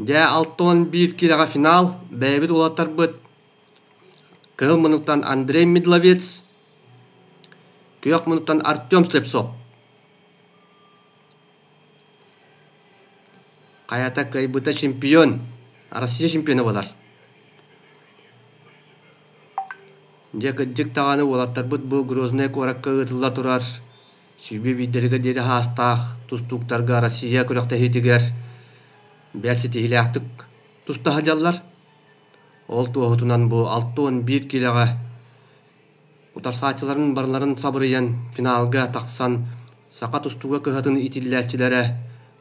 Дә 6-11 килага финал бәйбит улаттар быт. Кыл минуттан Андрей Медловец, күйек минуттан Артем Слепцов. Каята кайбыта чемпион, Россия чемпионы болар. Дә кыджык таганы улаттар быт бу Грозный коракка ытылла турар. Сүйбе бидерге деди хастах, тустуктарга Россия көрөктө хитигер. Бәрсі тегіләқтік тұста хадялар. Ол туғытынан бұл 6-11 келеға ұтарсатчыларын барларын сабырыян финалға тақсан сақа тұстуға кығатын итилләтчілері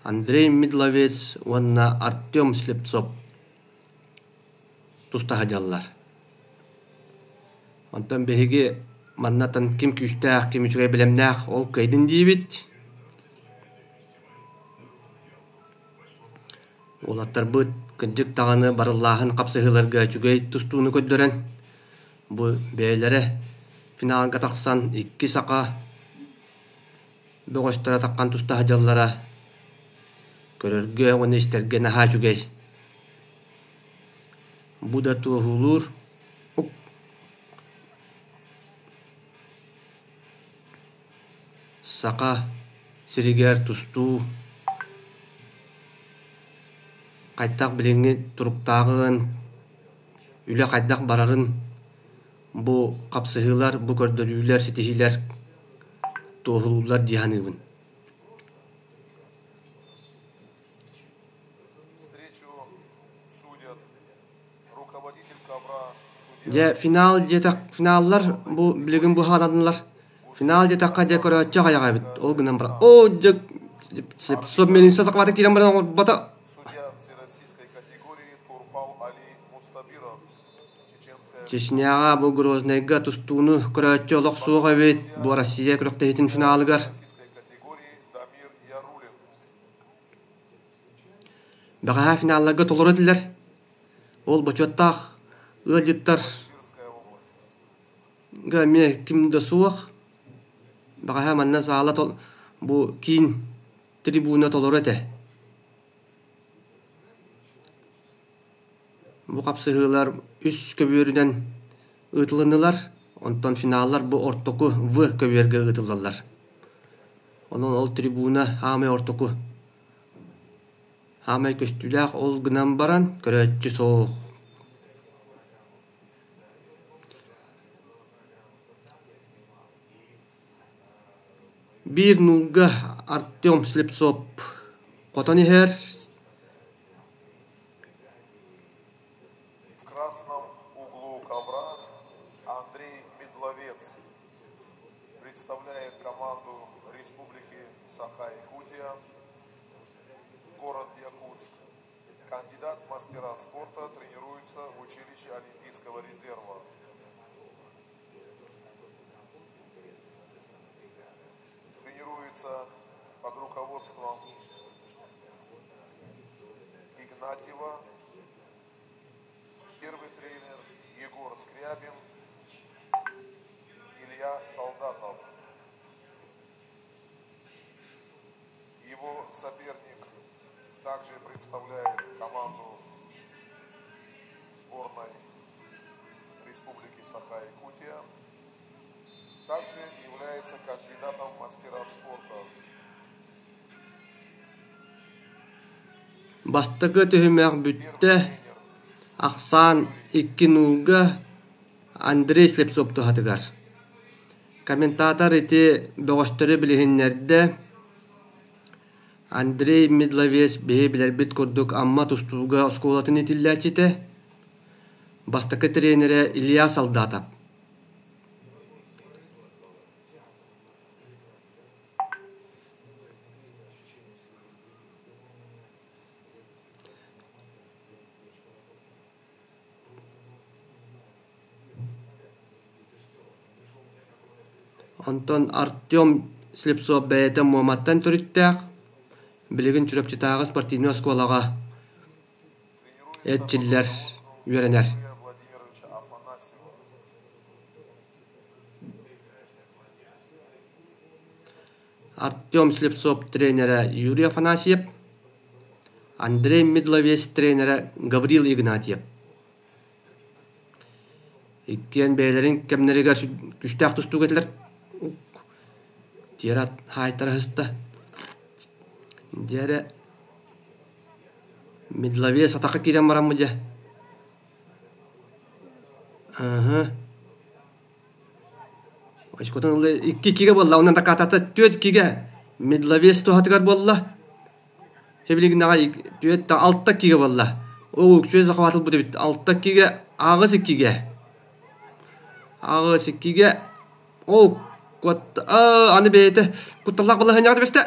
Андрей Медловец, онна Артем Слепцов тұста хадялар. Онтан бәхеге маннатан кем күштәқ, кем үшіғай білемнәқ ол қайдын дейбет. Олаттар бұд күнжік тағаны барыллағын қапсығыларға жүгей тұстуыны көддірін. Бұ бәйлері финалға тақсан 2 сақа бұғыштара таққан тұста хадяллара көрерге оны істерге наға жүгей. Бұ да туғылыр. Сақа сиригер тұсту қайттақ біліңі тұруқтағын, үлі қайттақ барарын, бұ қапсығылар, бұ көрдірілер, сетешілер, тоғылулар дияныгын. Де финаллар, бұ білігін бұ ғададынлар. Финал детаққа де көрәтчі қаяға бет. Ол гынан бұра. О, жек, сөп менің сасақваты келен бұрадан бата. Чечняға бұл Грознайға тұстуыны көрәтчі олық суға бет. Бұл Россия көріқті хетін финалығар. Бағаға финалыға толыр өтілер. Ол бұчаттақ, ұлжыттар. Ғаме кімді суық. Бағаға манна сағала бұл кейін трибуна толыр өті. Бұ қапсығылар үс көберінен ұтылынылар, онтан финаллар бұ ортоку В көберге ұтылылар. Онын ол трибуна хамай ортоку. Хамай көстіләқ ол гынан баран көрәтчі соқ. Bir нулга Артем Слепцов қотаны хер. Представляет команду Республики Саха-Якутия, город Якутск. Кандидат в мастера спорта тренируется в училище Олимпийского резерва. Тренируется под руководством Игнатьева. Первый тренер Егор Скрябин, Илья Солдатов. Его соперник также представляет команду сборной Республики Саха-Якутия. Также является кандидатом в мастера спорта. Бастығы түйімәк бүтті ақсан 2 нулга Андрей Слепцов тұхатығар. Комментатор еті бұғыштыры білігінлерді Андрей Медловец бейі білер біт көрдік амма тұстуға осколатын етілләчеті. Бастықы тренері Илья Солдатов. Антон Артем Слепцов бәйті Муаматтан түріттәқ. Білігін чүрөпчітағы спортивный осколаға әтчілер үйеренер. Артем Слепцов тренері Юрий Афанасьев. Андрей Медловец тренера Гаврил Игнатьев. Иккен бәйлерин кемнерегер күштәк тусту кетлер. Тират хайтар хыста. Диаре Медловец атака кирен барам мыжа. Ашкотан икки киге болла, онан да катата төт киге Медловец тухатыгар болла. Хевлигнага төт та алтта киге болла. О, көз захватыл бу дебит. Алтта киге агыс киге. Агыс киге. О, кот аны бейте. Кутталак болла ханягы бесте.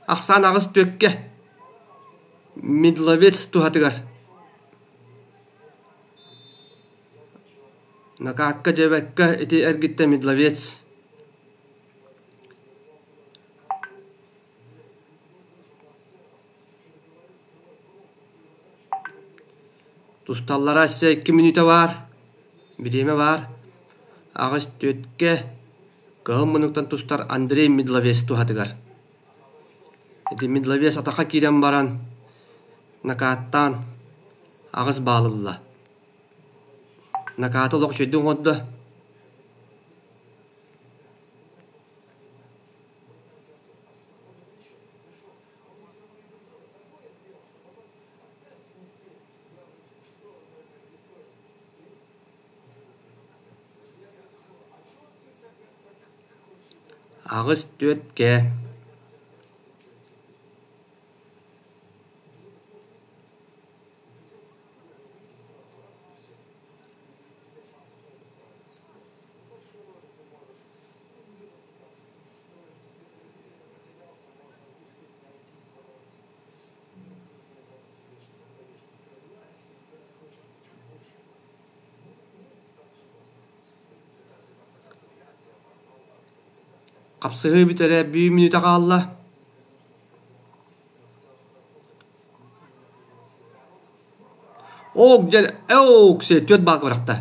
Ахсан агыс төкке. Медловец тухатыгар. Накатка жебекка эти эргитте Медловец. Тусталлара ссе 2 минута бар. Биреме бар. Агыс төтке. Кым минуттан тустар Андрей Медловец тухатыгар. Эти Медловец атака кирен баран. Накаттан агыс балыбыла. Накаты лок шөйдің отды. Ағыз төтке. Қапсығы бітірі 1 минута қалла. Оқ, төт бағы бірақта.